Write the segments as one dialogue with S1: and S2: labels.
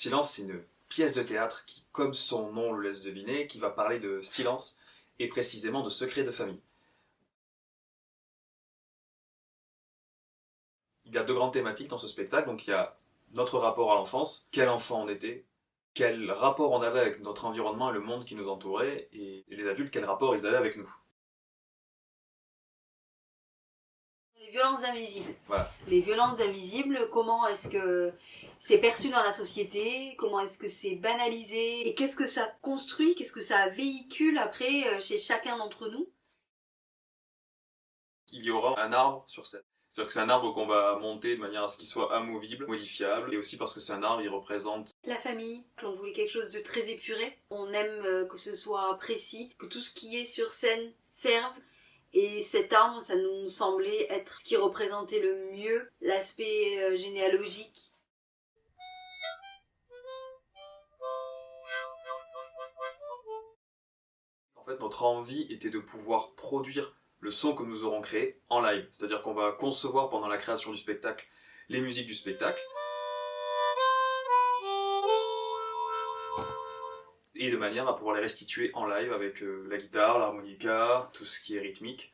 S1: Silence, c'est une pièce de théâtre qui, comme son nom le laisse deviner, qui va parler de silence et précisément de secrets de famille. Il y a deux grandes thématiques dans ce spectacle, donc il y a notre rapport à l'enfance, quel enfant on était, quel rapport on avait avec notre environnement et le monde qui nous entourait, et les adultes, quel rapport ils avaient avec nous.
S2: Les violences invisibles.
S1: Voilà.
S2: Les violences invisibles, comment est-ce que c'est perçu dans la société? Comment est-ce que c'est banalisé? Et qu'est-ce que ça construit? Qu'est-ce que ça véhicule après chez chacun d'entre nous?
S1: Il y aura un arbre sur scène. C'est-à-dire que c'est un arbre qu'on va monter de manière à ce qu'il soit amovible, modifiable, et aussi parce que c'est un arbre, il représente
S2: La famille, on voulait quelque chose de très épuré. On aime que ce soit précis, que tout ce qui est sur scène serve. Et cet arbre, ça nous semblait être ce qui représentait le mieux l'aspect généalogique.
S1: En fait, notre envie était de pouvoir produire le son que nous aurons créé en live. C'est-à-dire qu'on va concevoir pendant la création du spectacle les musiques du spectacle. Et de manière à pouvoir les restituer en live avec la guitare, l'harmonica, tout ce qui est rythmique,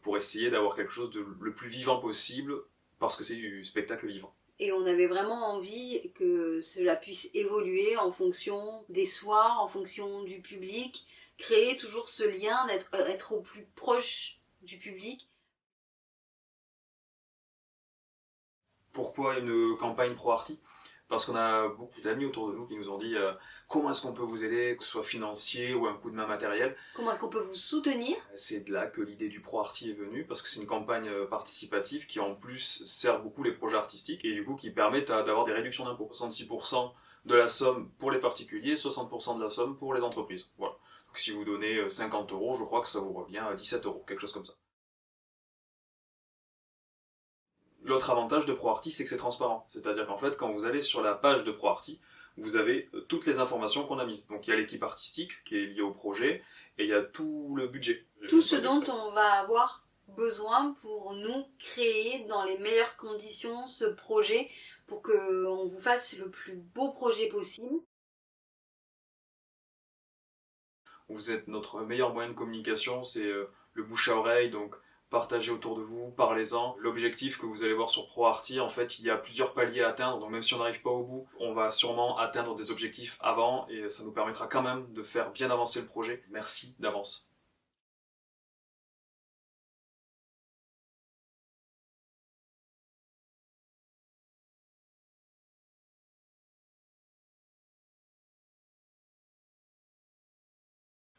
S1: pour essayer d'avoir quelque chose de le plus vivant possible, parce que c'est du spectacle vivant.
S2: Et on avait vraiment envie que cela puisse évoluer en fonction des soirs, en fonction du public, créer toujours ce lien, être au plus proche du public.
S1: Pourquoi une campagne pro-arty ? Parce qu'on a beaucoup d'amis autour de nous qui nous ont dit comment est-ce qu'on peut vous aider, que ce soit financier ou un coup de main matériel.
S2: Comment est-ce qu'on peut vous soutenir ?
S1: C'est de là que l'idée du pro-arty est venue, parce que c'est une campagne participative qui en plus sert beaucoup les projets artistiques et du coup qui permet d'avoir des réductions d'impôts. 66% de la somme pour les particuliers, 60% de la somme pour les entreprises. Voilà. Donc si vous donnez 50 €, je crois que ça vous revient à 17 €, quelque chose comme ça. L'autre avantage de ProArty, c'est que c'est transparent. C'est-à-dire qu'en fait, quand vous allez sur la page de ProArty, vous avez toutes les informations qu'on a mises. Donc il y a l'équipe artistique qui est liée au projet, et il y a tout le budget.
S2: Tout ce dont on va avoir besoin pour nous créer dans les meilleures conditions ce projet, pour qu'on vous fasse le plus beau projet possible.
S1: Vous êtes notre meilleur moyen de communication, c'est le bouche à oreille, donc partagez autour de vous, parlez-en. L'objectif que vous allez voir sur ProArty, en fait, il y a plusieurs paliers à atteindre, donc même si on n'arrive pas au bout, on va sûrement atteindre des objectifs avant, et ça nous permettra quand même de faire bien avancer le projet. Merci d'avance.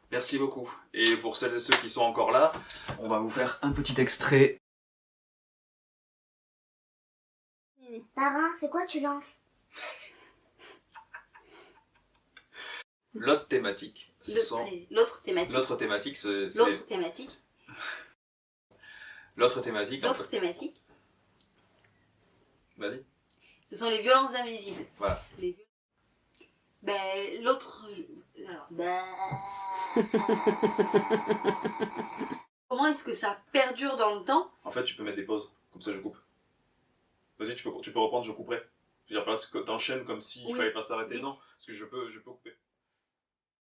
S1: Merci beaucoup. Et pour celles et ceux qui sont encore là, on va vous faire un petit extrait.
S3: Parrain, c'est quoi tu lances?
S1: L'autre thématique,
S2: L'autre thématique.
S1: L'autre thématique,
S2: L'autre thématique.
S1: L'autre thématique.
S2: L'autre thématique.
S1: Vas-y.
S2: Ce sont les violences invisibles.
S1: Voilà.
S2: Ben, l'autre... Alors... Comment est-ce que ça perdure dans le temps?
S1: En fait, tu peux mettre des pauses, comme ça je coupe. Vas-y, tu peux reprendre, je couperai. Je veux dire, parce que t'enchaînes comme s'il fallait pas s'arrêter.
S2: Vite.
S1: Non, parce que je peux couper.